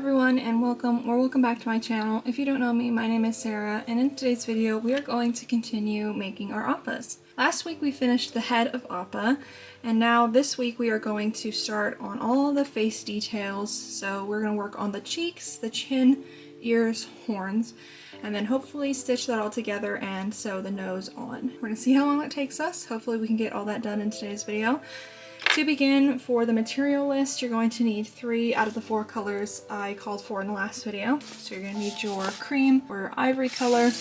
everyone, and welcome back to my channel. If you don't know me, my name is Sarah, and in today's video we are going to continue making our appas. Last week we finished the head of Appa, and now this week we are going to start on all the face details. So we're going to work on the cheeks, the chin, ears, horns, and then hopefully stitch that all together and sew the nose on. We're going to see how long it takes us. Hopefully we can get all that done in today's video. To begin, for the material list, you're going to need 3 out of the 4 colors I called for in the last video. So you're going to need your cream or your ivory color.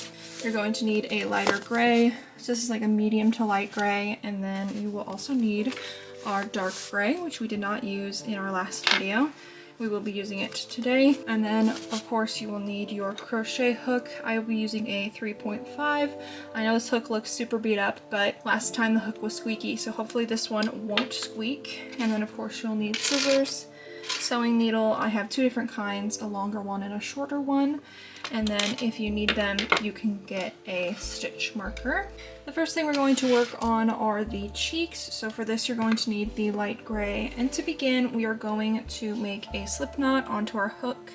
You're going to need a lighter gray. So this is like a medium to light gray. And then you will also need our dark gray, which we did not use in our last video. We will be using it today. And then of course you will need your crochet hook. I will be using a 3.5. I know this hook looks super beat up, but last time the hook was squeaky, so hopefully this one won't squeak. And then of course you'll need scissors, sewing needle. I have 2 different kinds, a longer one and a shorter one. And then if you need them, you can get a stitch marker. The first thing we're going to work on are the cheeks. So for this, you're going to need the light gray. And to begin, we are going to make a slip knot onto our hook.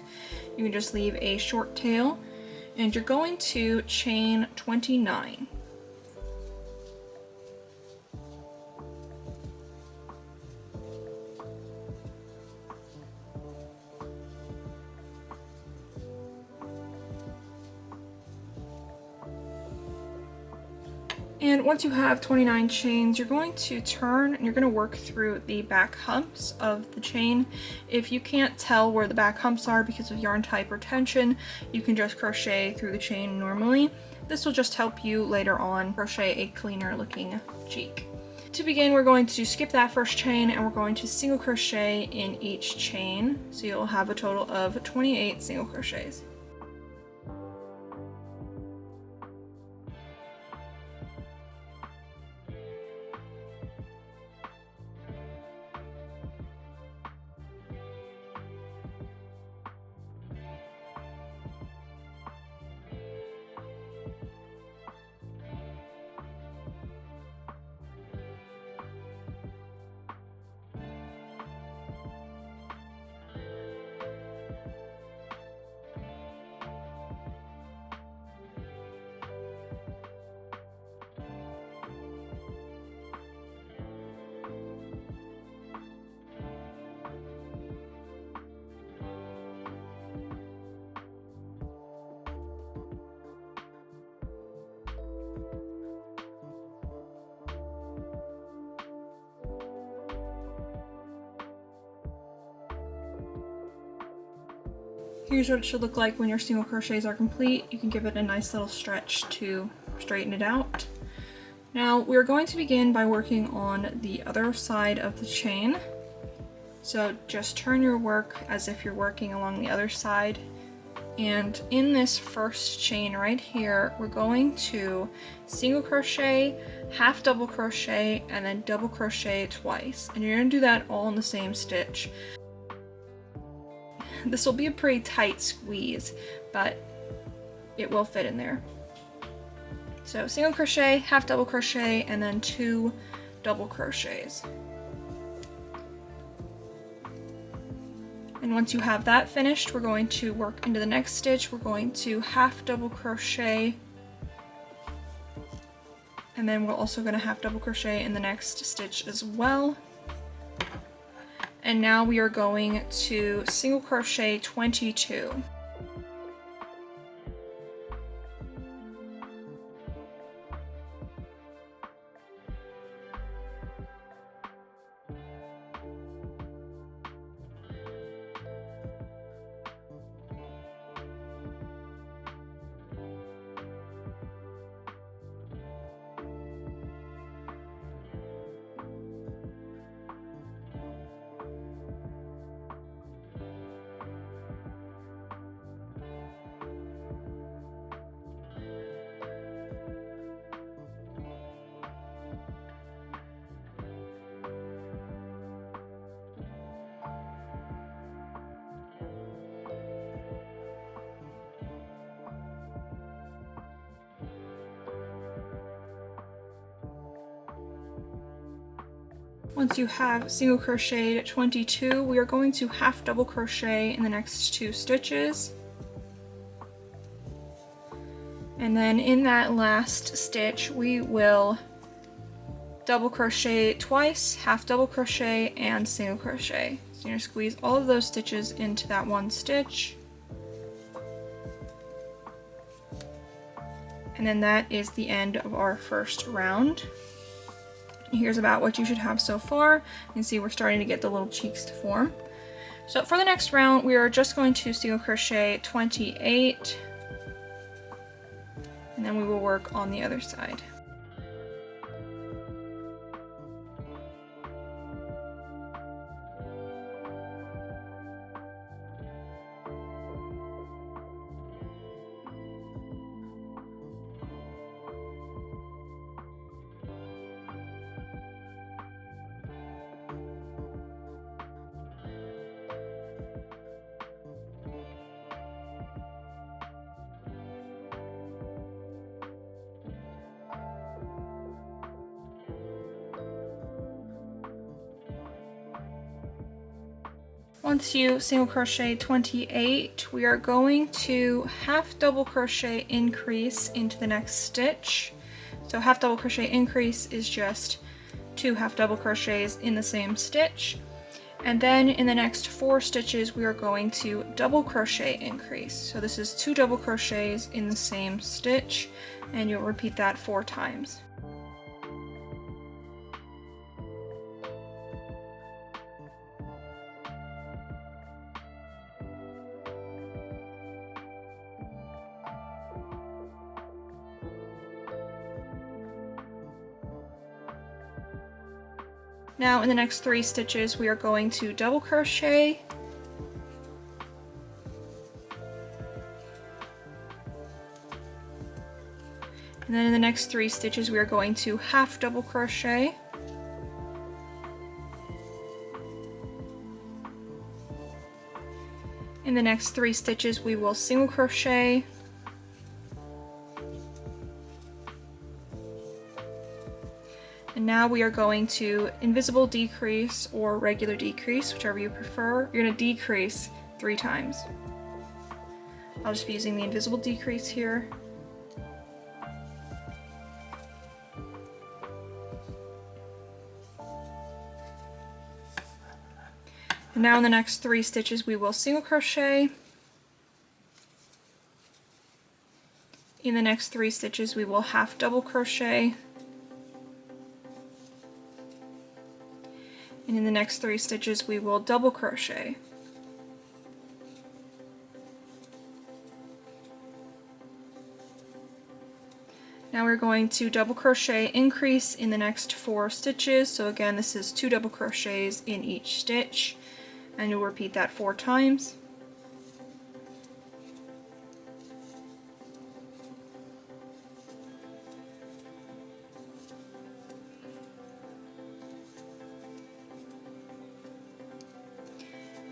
You can just leave a short tail, and you're going to chain 29. And once you have 29 chains, you're going to turn and you're going to work through the back humps of the chain. If you can't tell where the back humps are because of yarn type or tension, you can just crochet through the chain normally. This will just help you later on crochet a cleaner looking cheek. To begin, we're going to skip that first chain and we're going to single crochet in each chain. So you'll have a total of 28 single crochets. Here's what it should look like when your single crochets are complete. You can give it a nice little stretch to straighten it out. Now we're going to begin by working on the other side of the chain. So just turn your work as if you're working along the other side. And in this first chain right here, we're going to single crochet, half double crochet, and then double crochet twice. And you're going to do that all in the same stitch. This will be a pretty tight squeeze, but it will fit in there. So single crochet, half double crochet, and then 2 double crochets. And once you have that finished, we're going to work into the next stitch. We're going to half double crochet, and then we're also going to half double crochet in the next stitch as well. And now we are going to single crochet 22. Once you have single crocheted 22, we are going to half double crochet in the next 2 stitches. And then in that last stitch, we will double crochet twice, half double crochet, and single crochet. So you're going to squeeze all of those stitches into that one stitch. And then that is the end of our first round. Here's about what you should have so far. You can see we're starting to get the little cheeks to form. So for the next round, we are just going to single crochet 28, and then we will work on the other side. Once you single crochet 28, we are going to half double crochet increase into the next stitch. So half double crochet increase is just 2 half double crochets in the same stitch. And then in the next 4 stitches, we are going to double crochet increase. So this is 2 double crochets in the same stitch, and you'll repeat that 4 times. Now in the next 3 stitches, we are going to double crochet, and then in the next 3 stitches, we are going to half double crochet, in the next 3 stitches, we will single crochet, and now we are going to invisible decrease or regular decrease, whichever you prefer. You're going to decrease 3 times. I'll just be using the invisible decrease here. And now in the next 3 stitches, we will single crochet. In the next 3 stitches, we will half double crochet. And in the next 3 stitches, we will double crochet. Now we're going to double crochet increase in the next 4 stitches. So again, this is 2 double crochets in each stitch, and you'll repeat that 4 times.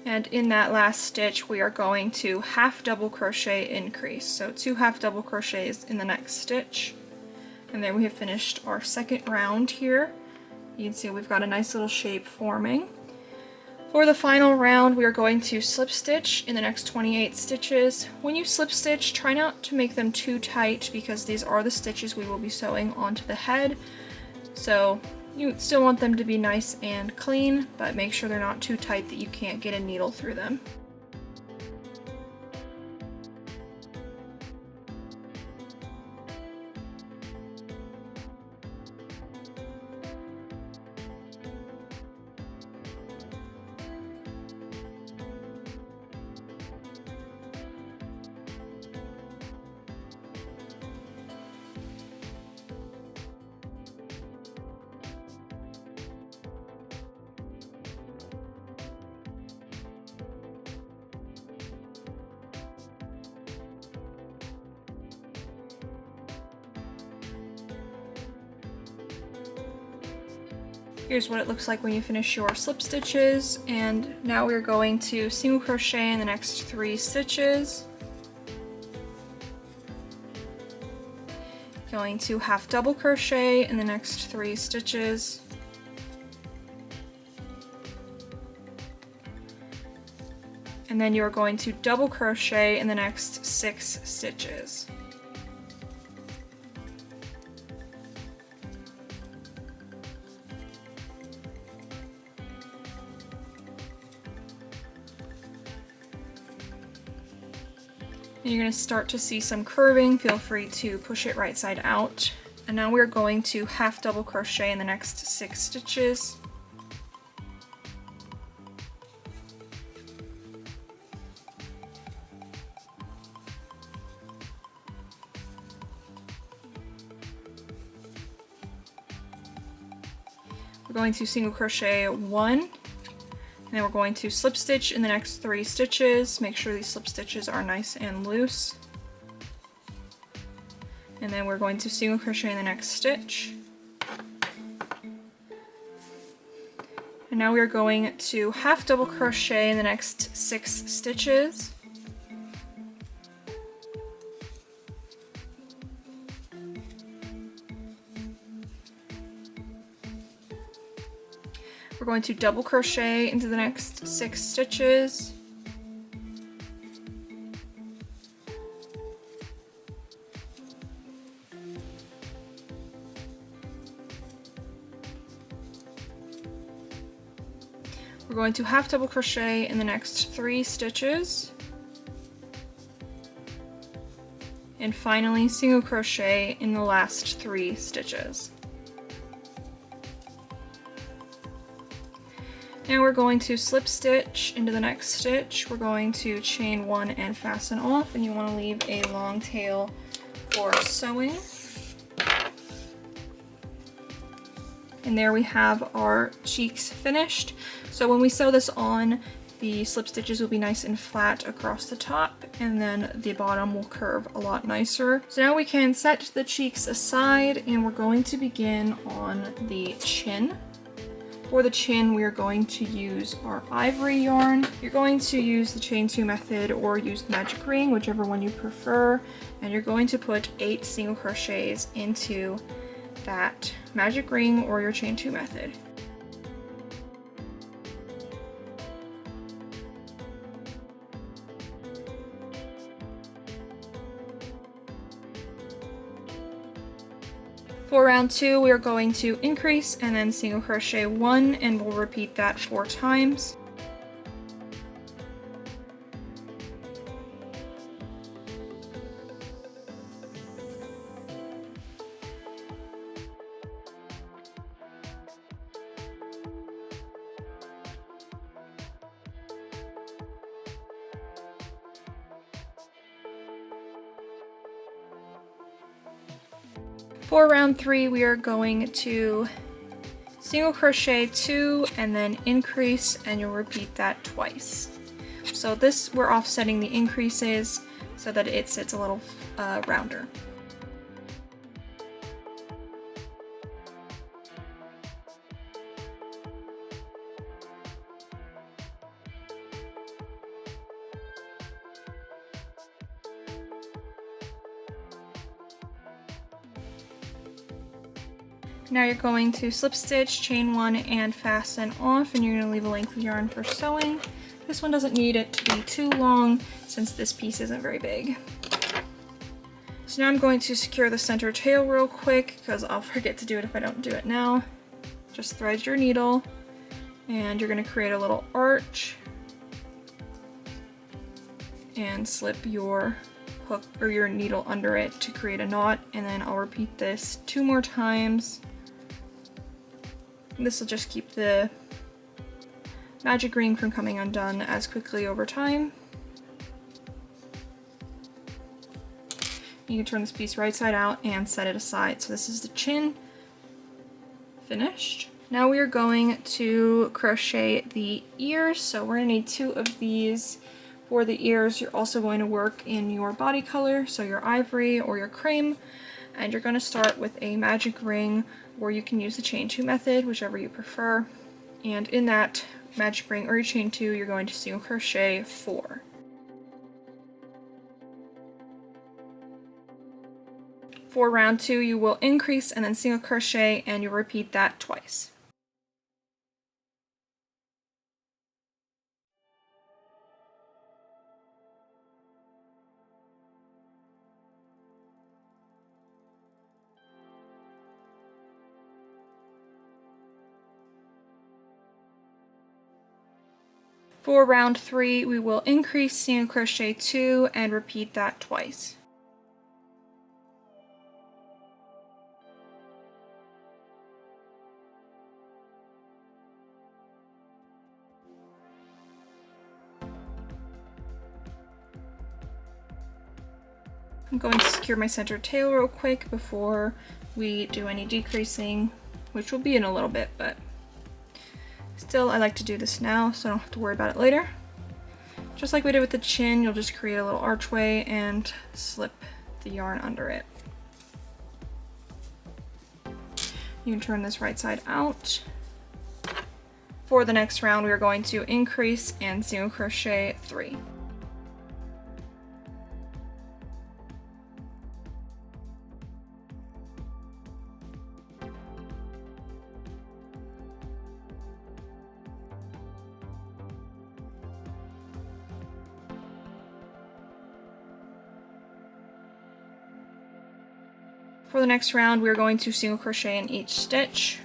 And in that last stitch, we are going to half double crochet increase. So 2 half double crochets in the next stitch. And then we have finished our second round here. You can see we've got a nice little shape forming. For the final round, we are going to slip stitch in the next 28 stitches. When you slip stitch, try not to make them too tight because these are the stitches we will be sewing onto the head. So you still want them to be nice and clean, but make sure they're not too tight that you can't get a needle through them. Here's what it looks like when you finish your slip stitches, and now we're going to single crochet in the next 3 stitches. Going to half double crochet in the next 3 stitches. and then you're going to double crochet in the next 6 stitches. And you're going to start to see some curving. Feel free to push it right side out. And now we're going to half double crochet in the next 6 stitches. We're going to single crochet 1, and then we're going to slip stitch in the next 3 stitches. Make sure these slip stitches are nice and loose. And then we're going to single crochet in the next stitch. And now we're going to half double crochet in the next 6 stitches. We're going to double crochet into the next 6 stitches. We're going to half double crochet in the next 3 stitches. And finally single crochet in the last 3 stitches. Now we're going to slip stitch into the next stitch. We're going to chain 1 and fasten off, and you want to leave a long tail for sewing. And there we have our cheeks finished. So when we sew this on, the slip stitches will be nice and flat across the top, and then the bottom will curve a lot nicer. So now we can set the cheeks aside, and we're going to begin on the chin. For the chin, we are going to use our ivory yarn. You're going to use the chain 2 method or use the magic ring, whichever one you prefer. And you're going to put 8 single crochets into that magic ring or your chain 2 method. For round 2, we are going to increase and then single crochet 1, and we'll repeat that 4 times. For round 3, we are going to single crochet 2 and then increase, and you'll repeat that twice. So this, we're offsetting the increases so that it sits a little rounder. Now you're going to slip stitch, chain 1, and fasten off, and you're going to leave a length of yarn for sewing. This one doesn't need it to be too long since this piece isn't very big. So now I'm going to secure the center tail real quick because I'll forget to do it if I don't do it now. Just thread your needle, and you're going to create a little arch and slip your hook or your needle under it to create a knot, and then I'll repeat this 2 more times. This will just keep the magic ring from coming undone as quickly over time. You can turn this piece right side out and set it aside. So this is the chin finished. Now we are going to crochet the ears. So we're going to need 2 of these. For the ears, you're also going to work in your body color, so your ivory or your cream, and you're going to start with a magic ring, or you can use the chain 2 method, whichever you prefer. And in that magic ring or your chain 2, you're going to single crochet 4. For round 2, you will increase and then single crochet, and you'll repeat that twice. For round 3, we will increase single crochet 2 and repeat that twice. I'm going to secure my center tail real quick before we do any decreasing, which will be in a little bit, but still I like to do this now so I don't have to worry about it later. Just like we did with the chin, you'll just create a little archway and slip the yarn under it. You can turn this right side out. For the next round, we are going to increase and single crochet 3. For the next round, we are going to single crochet in each stitch.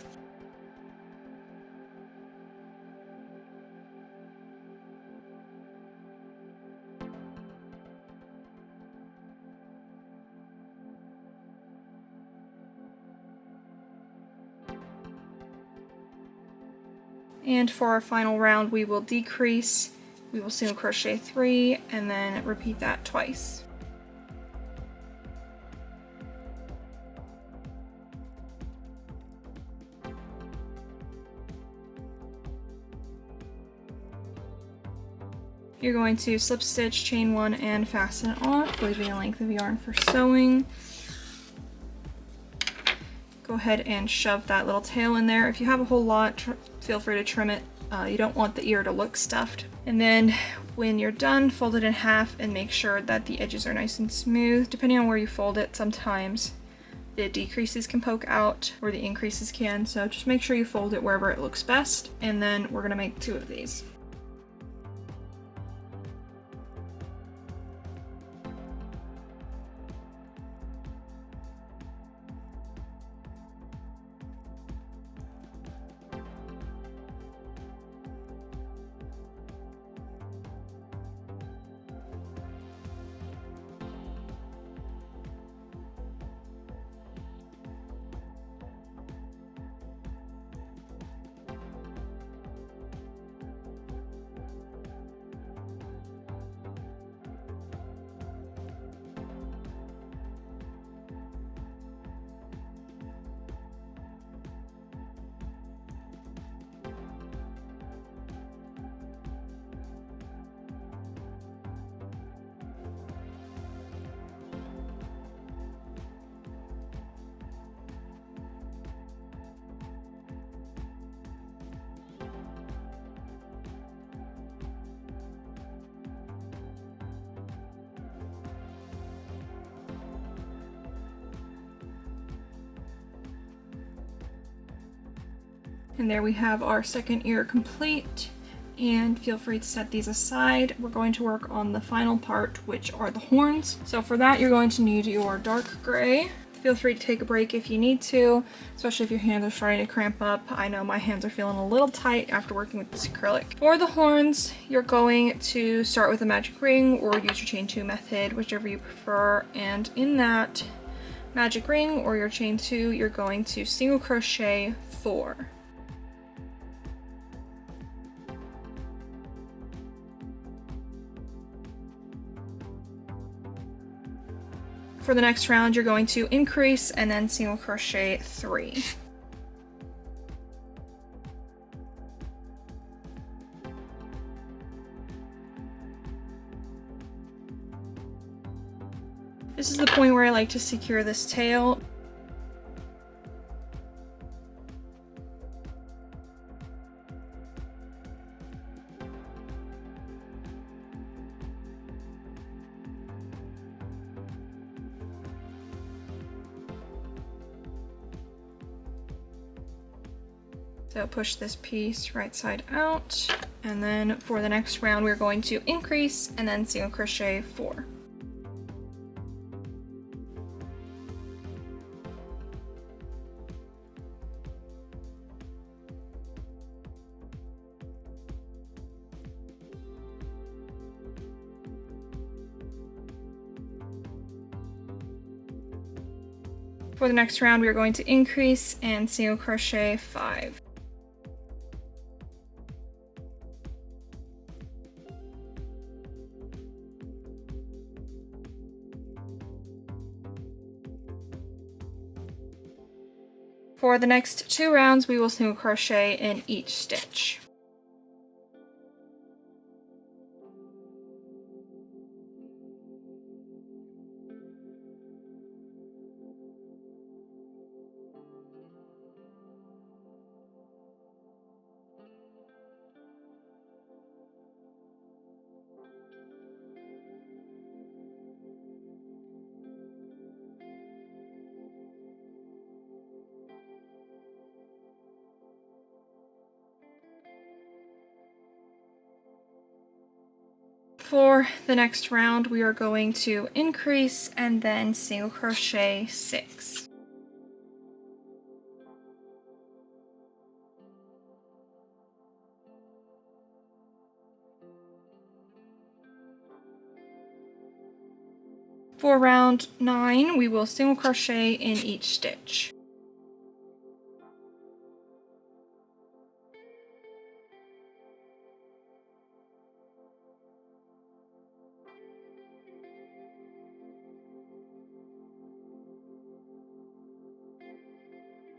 And for our final round, we will decrease, we will single crochet 3, and then repeat that twice. You're going to slip stitch, chain 1, and fasten it off, leaving a length of yarn for sewing. Go ahead and shove that little tail in there. If you have a whole lot, feel free to trim it. You don't want the ear to look stuffed. And then when you're done, fold it in half and make sure that the edges are nice and smooth. Depending on where you fold it, sometimes the decreases can poke out or the increases can. So just make sure you fold it wherever it looks best. And then we're gonna make 2 of these. And there we have our second ear complete, and feel free to set these aside. We're going to work on the final part, which are the horns. So for that, you're going to need your dark gray. Feel free to take a break if you need to, especially if your hands are starting to cramp up. I know my hands are feeling a little tight after working with this acrylic. For the horns, you're going to start with a magic ring or use your chain 2 method, whichever you prefer. And in that magic ring or your chain 2, you're going to single crochet 4. For the next round, you're going to increase and then single crochet 3. This is the point where I like to secure this tail. So push this piece right side out, and then for the next round we're going to increase and then single crochet 4. For the next round, we are going to increase and single crochet 5. For the next 2 rounds, we will single crochet in each stitch. For the next round, we are going to increase and then single crochet 6. For round 9, we will single crochet in each stitch.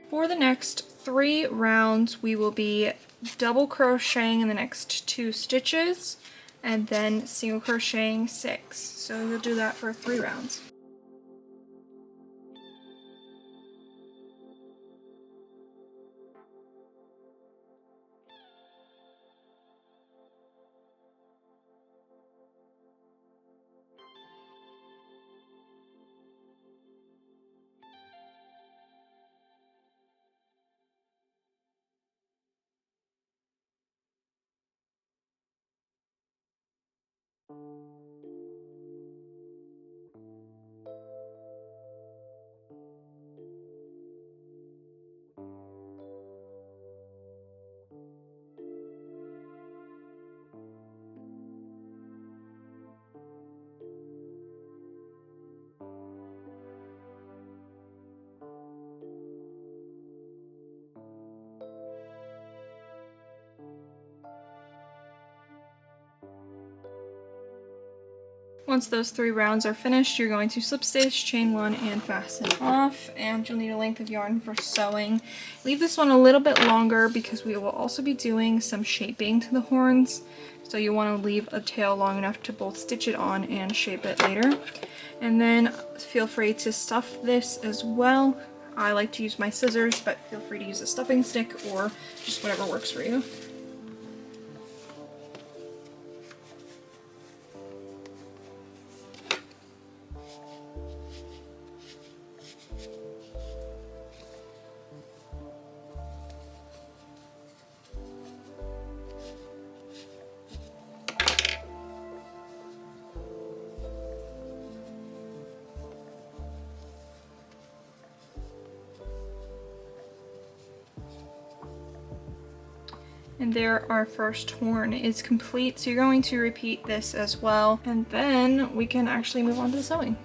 For the next 3 rounds, we will be double crocheting in the next 2 stitches and then single crocheting 6. So you'll do that for 3 rounds. Once those 3 rounds are finished, you're going to slip stitch, chain 1, and fasten off, and you'll need a length of yarn for sewing. Leave this one a little bit longer because we will also be doing some shaping to the horns, so you want to leave a tail long enough to both stitch it on and shape it later. And then feel free to stuff this as well. I like to use my scissors, but feel free to use a stuffing stick or just whatever works for you. And there, our first horn is complete. So you're going to repeat this as well, and then we can actually move on to the sewing.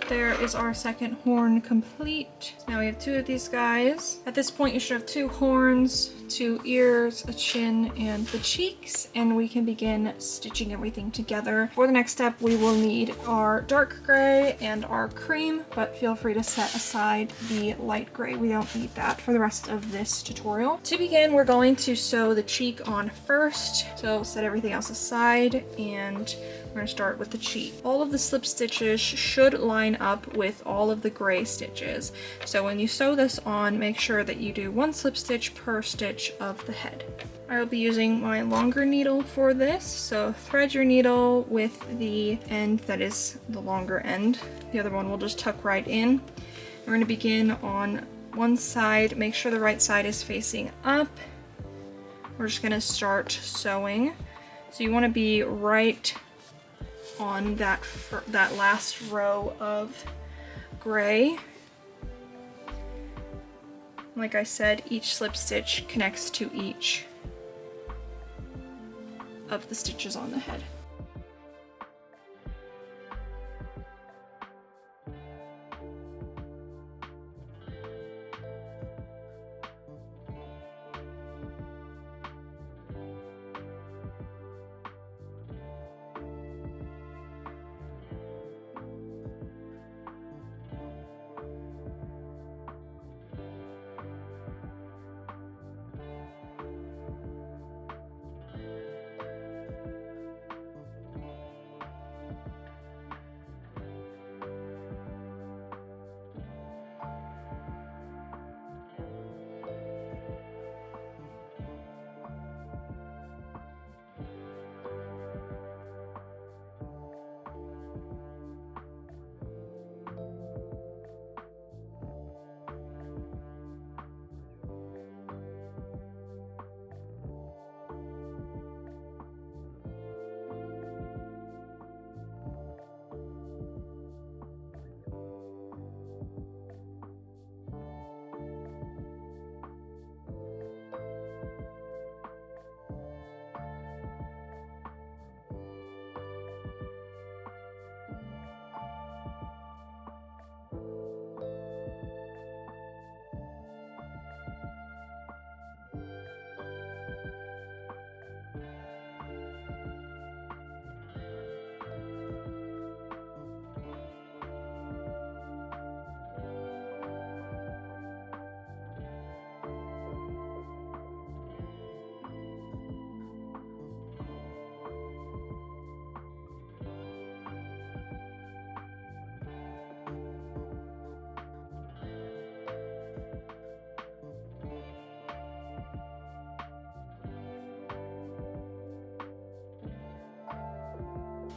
There is our second horn complete. So now we have 2 of these guys. At this point you should have 2 horns, 2 ears, a chin, and the cheeks, and we can begin stitching everything together. For the next step we will need our dark gray and our cream, but feel free to set aside the light gray. We don't need that for the rest of this tutorial. To begin, we're going to sew the cheek on first, so set everything else aside, and we're going to start with the cheek. All of the slip stitches should line up with all of the gray stitches. So when you sew this on, make sure that you do 1 slip stitch per stitch of the head. I will be using my longer needle for this, so thread your needle with the end that is the longer end. The other one will just tuck right in. We're going to begin on one side. Make sure the right side is facing up. We're just going to start sewing. So you want to be right on that last row of gray. Like I said, each slip stitch connects to each of the stitches on the head.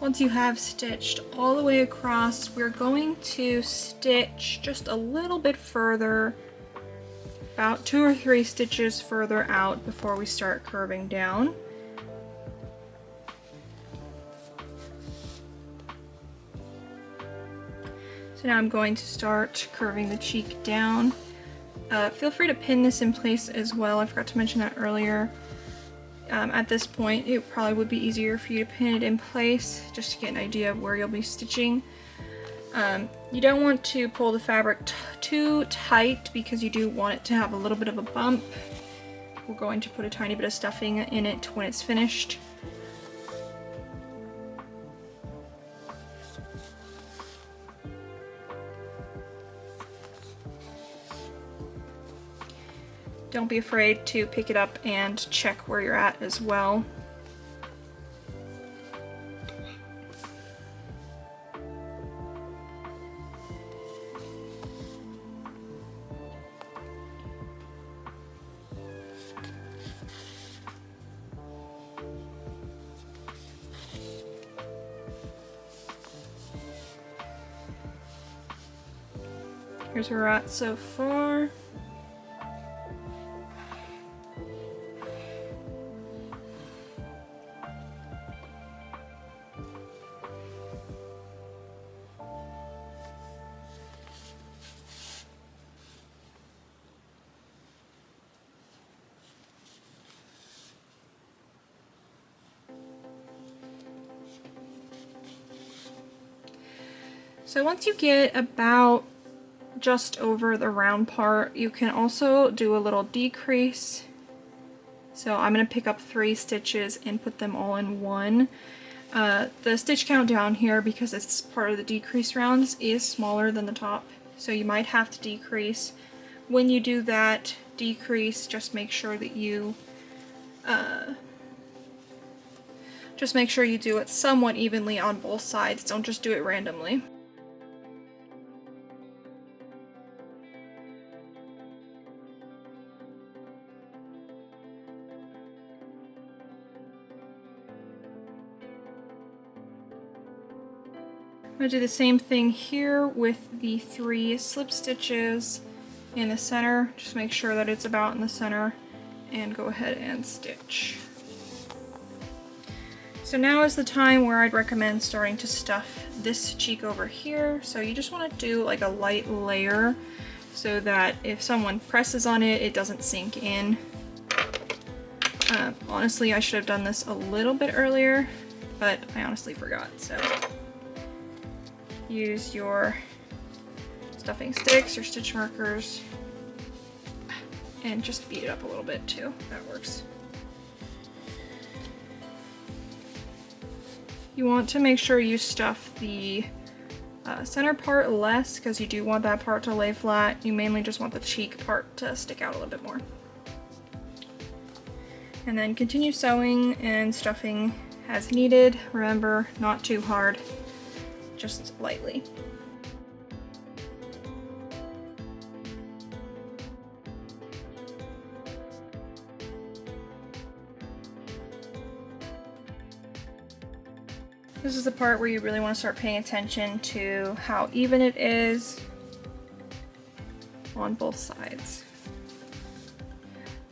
Once you have stitched all the way across, we're going to stitch just a little bit further, about 2 or 3 stitches further out before we start curving down. So now I'm going to start curving the cheek down. Feel free to pin this in place as well. I forgot to mention that earlier. At this point, it probably would be easier for you to pin it in place just to get an idea of where you'll be stitching. You don't want to pull the fabric too tight because you do want it to have a little bit of a bump. We're going to put a tiny bit of stuffing in it when it's finished. Don't be afraid to pick it up and check where you're at as well. Here's where we're at so far. So once you get about just over the round part, you can also do a little decrease. So I'm going to pick up 3 stitches and put them all in one. The stitch count down here, because it's part of the decrease rounds, is smaller than the top, so you might have to decrease. When you do that decrease, just make sure that you do it somewhat evenly on both sides. Don't just do it randomly. I'm going to do the same thing here with the 3 slip stitches in the center. Just make sure that it's about in the center and go ahead and stitch. So now is the time where I'd recommend starting to stuff this cheek over here. So you just want to do like a light layer so that if someone presses on it, it doesn't sink in. Honestly, I should have done this a little bit earlier, but I honestly forgot. So use your stuffing sticks, your stitch markers, and just beat it up a little bit too. That works. You want to make sure you stuff the center part less, because you do want that part to lay flat. You mainly just want the cheek part to stick out a little bit more. And then continue sewing and stuffing as needed. Remember, not too hard, just lightly. This is the part where you really want to start paying attention to how even it is on both sides.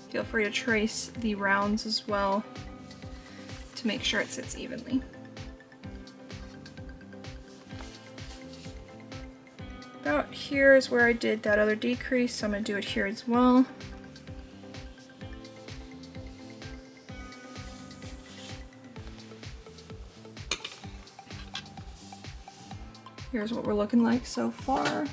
Feel free to trace the rounds as well to make sure it sits evenly. About here is where I did that other decrease, so I'm going to do it here as well. Here's what we're looking like so far.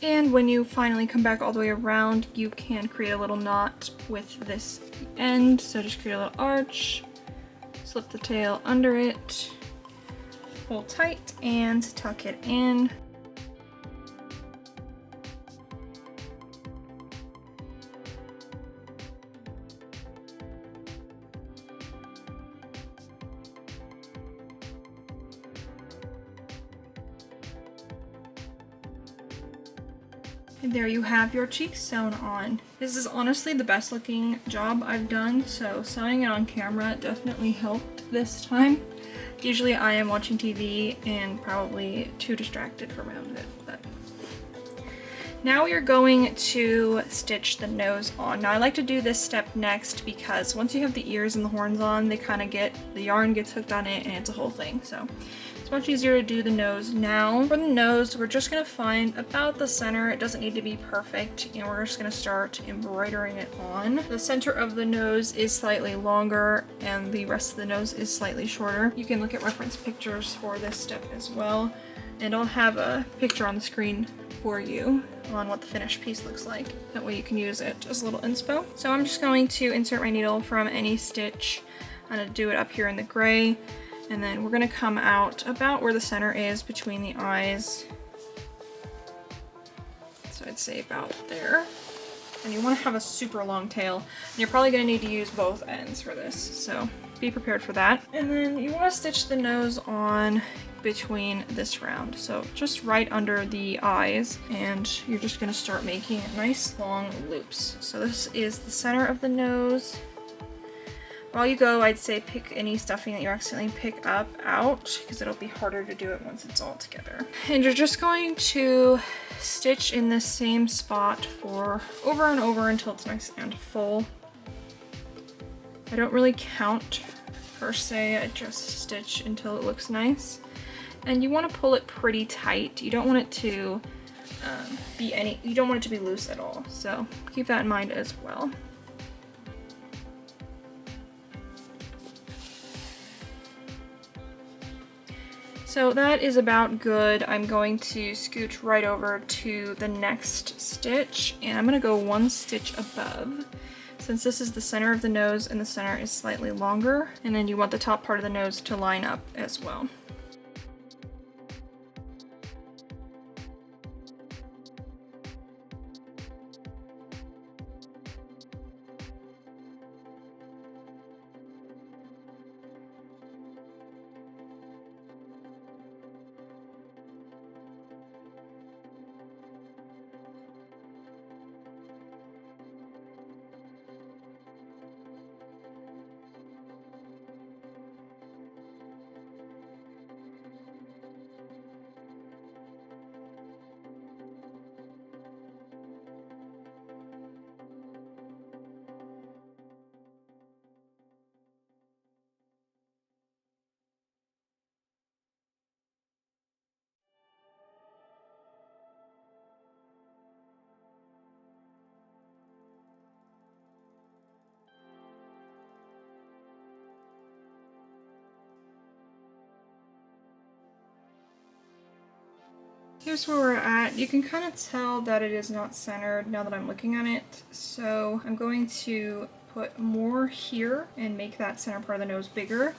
And when you finally come back all the way around, you can create a little knot with this end. So just create a little arch, slip the tail under it, pull tight, and tuck it in. And there you have your cheeks sewn on. This is honestly the best looking job I've done, so sewing it on camera definitely helped this time. Usually I am watching TV and probably too distracted from around it, but now we are going to stitch the nose on. Now I like to do this step next because once you have the ears and the horns on, they kind of the yarn gets hooked on it and it's a whole thing. So it's much easier to do the nose now. For the nose, we're just going to find about the center. It doesn't need to be perfect, and we're just going to start embroidering it on. The center of the nose is slightly longer and the rest of the nose is slightly shorter. You can look at reference pictures for this step as well, and I'll have a picture on the screen for you on what the finished piece looks like. That way you can use it as a little inspo. So I'm just going to insert my needle from any stitch. I'm going to do it up here in the gray. And then we're gonna come out about where the center is between the eyes. So I'd say about there. And you want to have a super long tail. And you're probably going to need to use both ends for this, so be prepared for that. And then you want to stitch the nose on between this round, so just right under the eyes, and you're just going to start making nice long loops. So this is the center of the nose. While you go, I'd say pick any stuffing that you accidentally pick up out, because it'll be harder to do it once it's all together. And you're just going to stitch in the same spot for over and over until it's nice and full. I don't really count per se, I just stitch until it looks nice. And you want to pull it pretty tight. You don't want it to you don't want it to be loose at all. So keep that in mind as well. So that is about good. I'm going to scooch right over to the next stitch, and I'm going to go one stitch above, since this is the center of the nose and the center is slightly longer, and then you want the top part of the nose to line up as well. Here's where we're at. You can kind of tell that it is not centered now that I'm looking at it, so I'm going to put more here and make that center part of the nose bigger.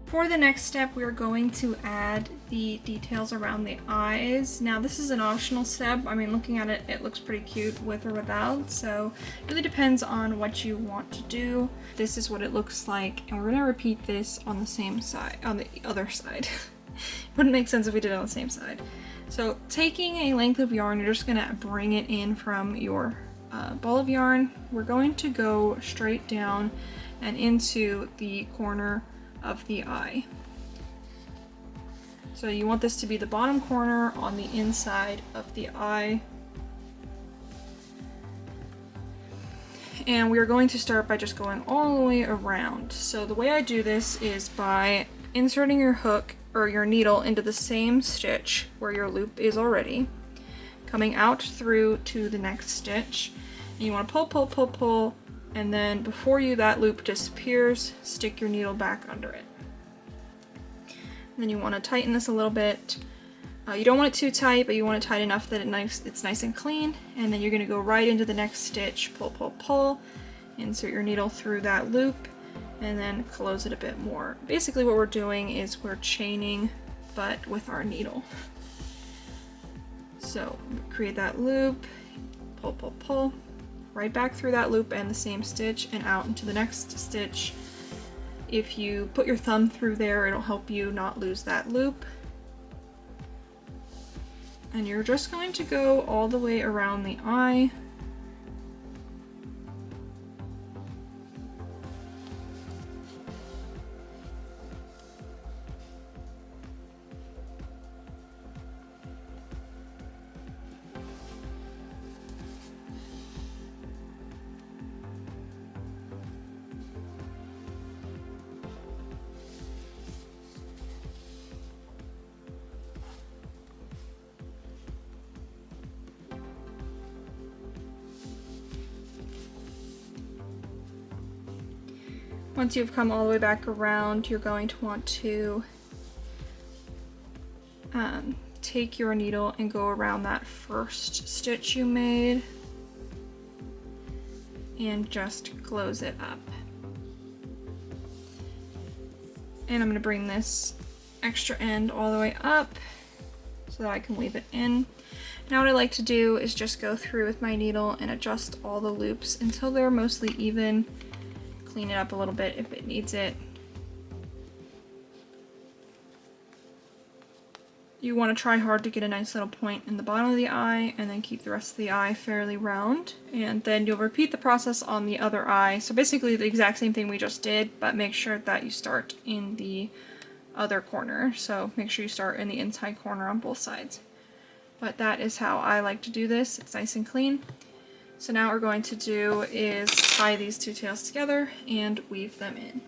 For the next step, we are going to add the details around the eyes. Now this is an optional step. I mean, looking at it, it looks pretty cute with or without, so it really depends on what you want to do. This is what it looks like, and we're gonna repeat this on the same side, on the other side. Wouldn't make sense if we did it on the same side. So taking a length of yarn, you're just gonna bring it in from your ball of yarn. We're going to go straight down and into the corner of the eye. So you want this to be the bottom corner on the inside of the eye. And we are going to start by just going all the way around. So the way I do this is by inserting your hook or your needle into the same stitch where your loop is already, coming out through to the next stitch. And you want to pull, pull, pull, pull, and then before that loop disappears, stick your needle back under it. And then you want to tighten this a little bit. You don't want it too tight, but you want it tight enough that it's nice and clean. And then you're going to go right into the next stitch, pull, pull, pull, insert your needle through that loop, and then close it a bit more. Basically what we're doing is we're chaining, but with our needle. So create that loop, pull, pull, pull, right back through that loop and the same stitch and out into the next stitch. If you put your thumb through there, it'll help you not lose that loop. And you're just going to go all the way around the eye. Once you've come all the way back around, you're going to want to take your needle and go around that first stitch you made and just close it up. And I'm going to bring this extra end all the way up so that I can weave it in. Now what I like to do is just go through with my needle and adjust all the loops until they're mostly even. Clean it up a little bit if it needs it. You want to try hard to get a nice little point in the bottom of the eye and then keep the rest of the eye fairly round. And then you'll repeat the process on the other eye. So basically the exact same thing we just did, but make sure that you start in the other corner. So make sure you start in the inside corner on both sides. But that is how I like to do this. It's nice and clean. So now what we're going to do is tie these two tails together and weave them in.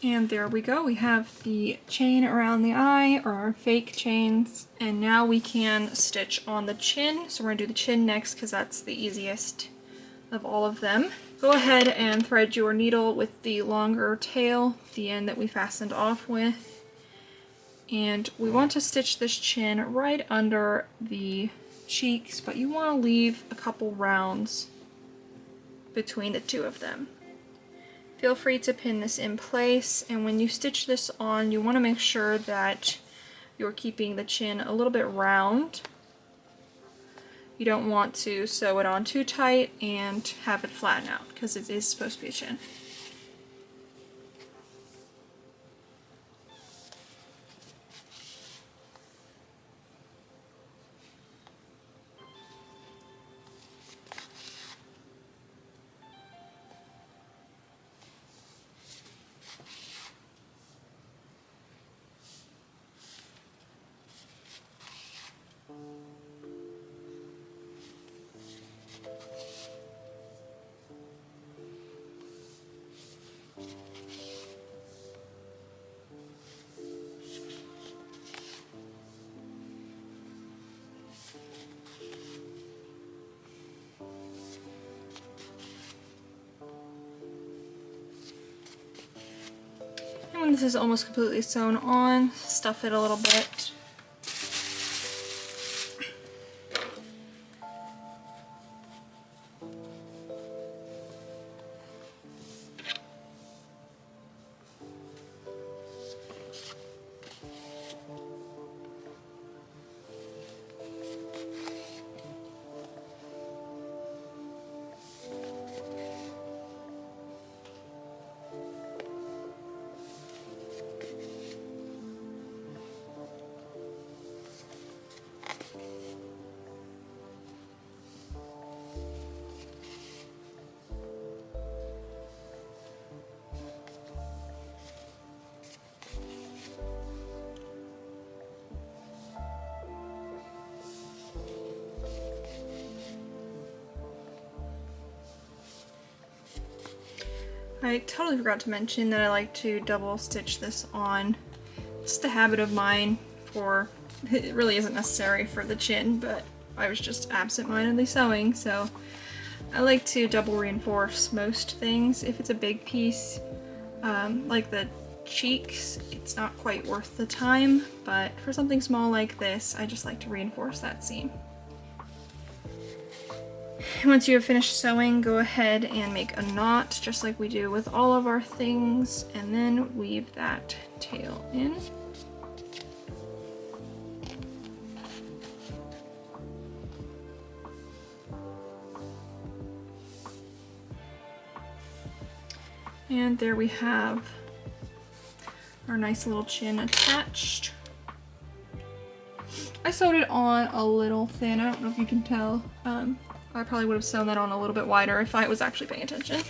And there we go, we have the chain around the eye, or our fake chains, and now we can stitch on the chin. So we're going to do the chin next because that's the easiest of all of them. Go ahead and thread your needle with the longer tail, the end that we fastened off with, and we want to stitch this chin right under the cheeks, but you want to leave a couple rounds between the two of them. Feel free to pin this in place, and when you stitch this on, you want to make sure that you're keeping the chin a little bit round. You don't want to sew it on too tight and have it flatten out, because it is supposed to be a chin. This is almost completely sewn on. Stuff it a little bit. I totally forgot to mention that I like to double stitch this on. It's just a habit of mine for, it really isn't necessary for the chin, but I was just absent-mindedly sewing, so I like to double reinforce most things. If it's a big piece, like the cheeks, it's not quite worth the time, but for something small like this, I just like to reinforce that seam. Once you have finished sewing, go ahead and make a knot, just like we do with all of our things, and then weave that tail in. And there we have our nice little chin attached. I sewed it on a little thin. I don't know if you can tell. I probably would have sewn that on a little bit wider if I was actually paying attention.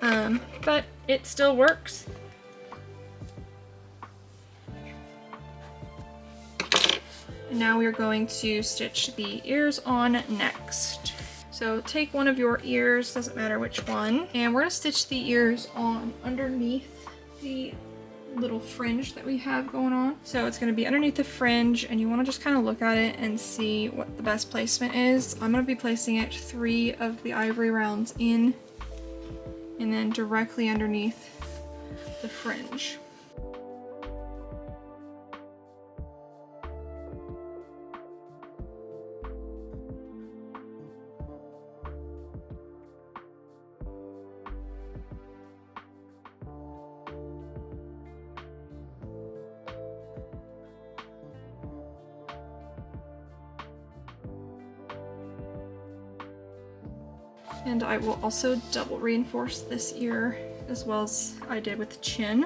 But it still works. And now we are going to stitch the ears on next. So take one of your ears, doesn't matter which one, and we're going to stitch the ears on underneath the little fringe that we have going on. So it's going to be underneath the fringe, and you want to just kind of look at it and see what the best placement is. I'm going to be placing it 3 of the ivory rounds in, and then directly underneath the fringe. And I will also double reinforce this ear as well as I did with the chin.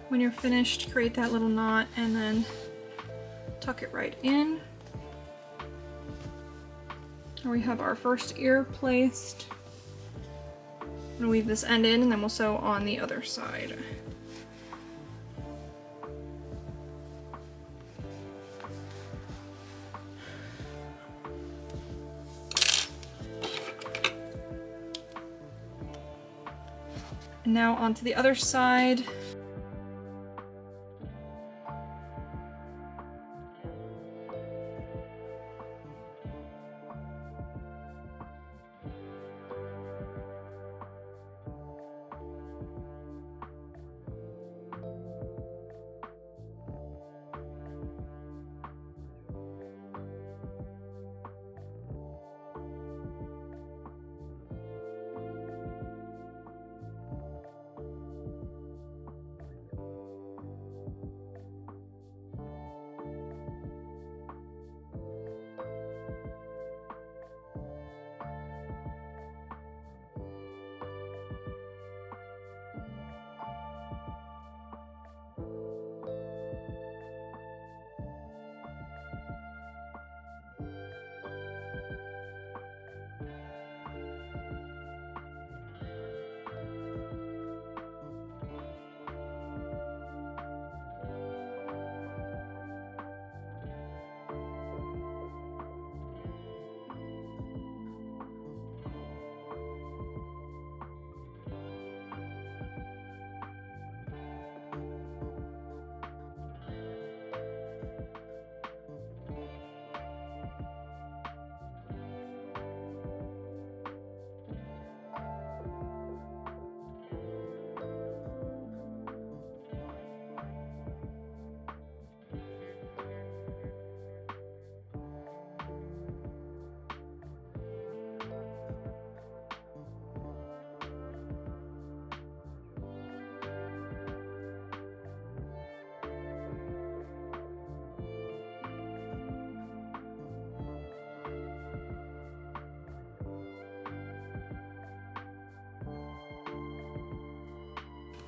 When you're finished, create that little knot and then tuck it right in. Here we have our first ear placed. I'm gonna weave this end in and then we'll sew on the other side. And now onto the other side.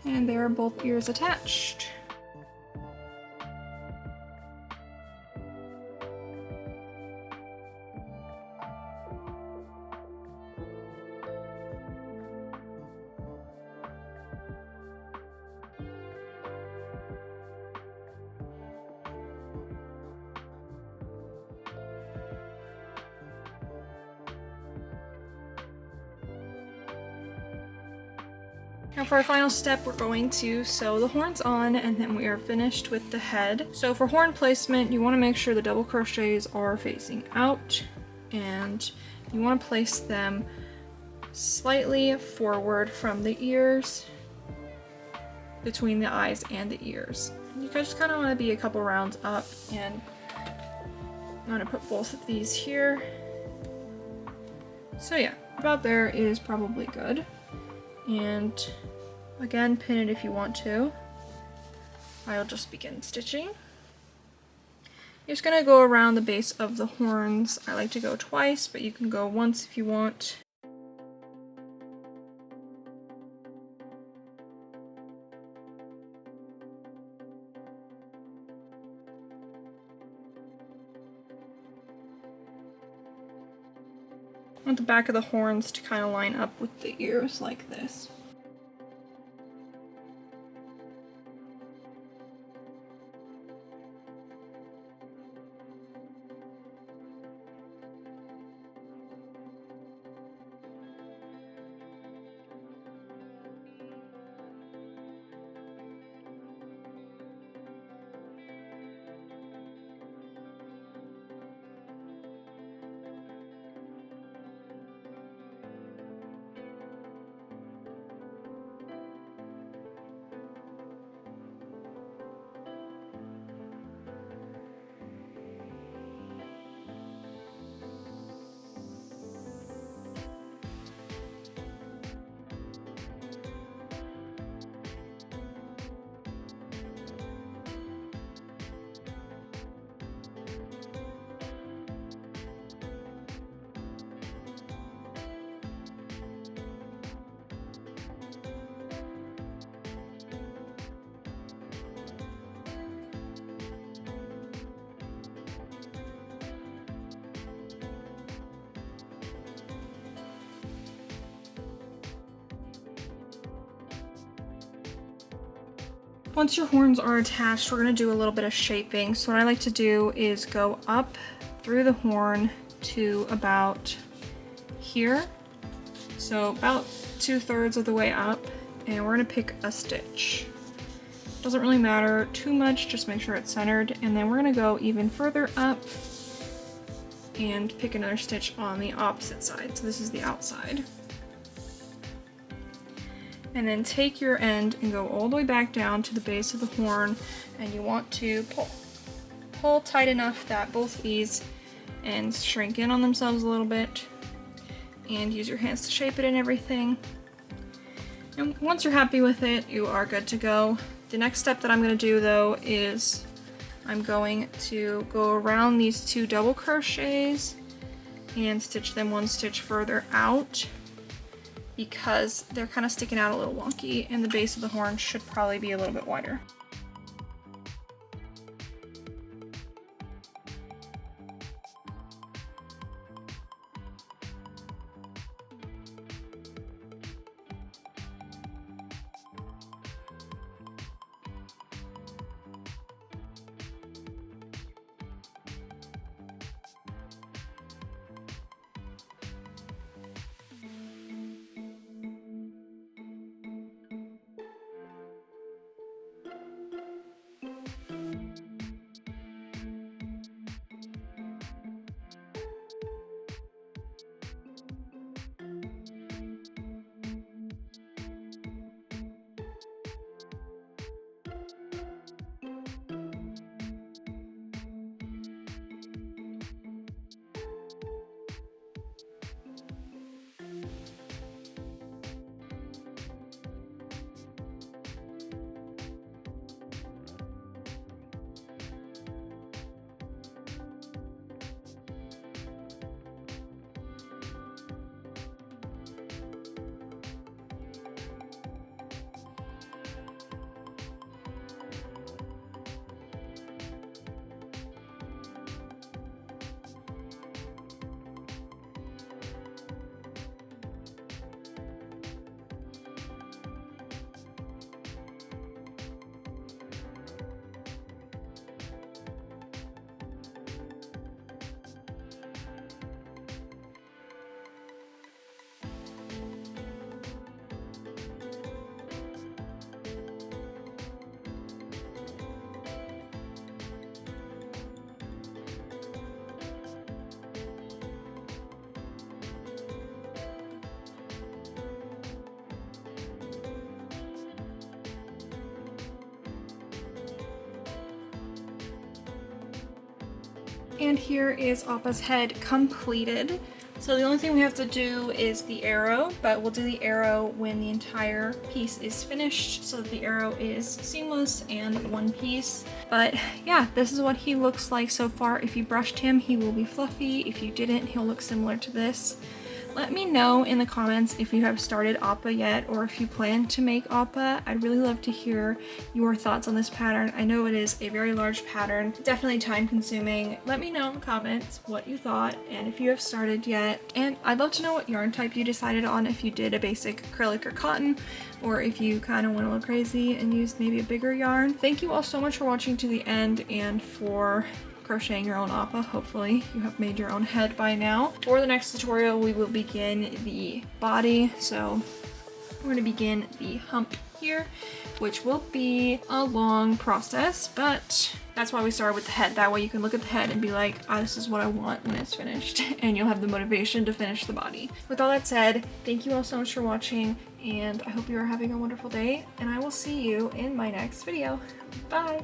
And there are both ears attached. Now for our final step, we're going to sew the horns on, and then we are finished with the head. So for horn placement, you want to make sure the double crochets are facing out, and you want to place them slightly forward from the ears, between the eyes and the ears. You just kind of want to be a couple rounds up, and I'm going to put both of these here. So yeah, about there is probably good. And again, pin it if you want to. I'll just begin stitching. You're just going to go around the base of the horns. I like to go twice, but you can go once if you want. I want the back of the horns to kind of line up with the ears like this. Once your horns are attached, we're going to do a little bit of shaping. So what I like to do is go up through the horn to about here. So about 2/3 of the way up, and we're going to pick a stitch. Doesn't really matter too much, just make sure it's centered. And then we're going to go even further up and pick another stitch on the opposite side. So this is the outside. And then take your end and go all the way back down to the base of the horn, and you want to pull tight enough that both these ends shrink in on themselves a little bit, and use your hands to shape it and everything. And once you're happy with it, you are good to go. The next step that I'm going to do though is I'm going to go around these 2 double crochets and stitch them 1 stitch further out, because they're kind of sticking out a little wonky, and the base of the horn should probably be a little bit wider. And here is Appa's head completed. So the only thing we have to do is the arrow, but we'll do the arrow when the entire piece is finished so that the arrow is seamless and one piece. But yeah, this is what he looks like so far. If you brushed him, he will be fluffy. If you didn't, he'll look similar to this. Let me know in the comments if you have started Appa yet or if you plan to make Appa. I'd really love to hear your thoughts on this pattern. I know it is a very large pattern, definitely time consuming. Let me know in the comments what you thought and if you have started yet. And I'd love to know what yarn type you decided on, if you did a basic acrylic or cotton, or if you kind of went a little crazy and used maybe a bigger yarn. Thank you all so much for watching to the end and for crocheting your own Appa. Hopefully you have made your own head by now. For the next tutorial, we will begin the body. So we're going to begin the hump here, which will be a long process, but that's why we started with the head. That way you can look at the head and be like, oh, this is what I want when it's finished, and you'll have the motivation to finish the body. With all that said, thank you all so much for watching, and I hope you are having a wonderful day, and I will see you in my next video. Bye!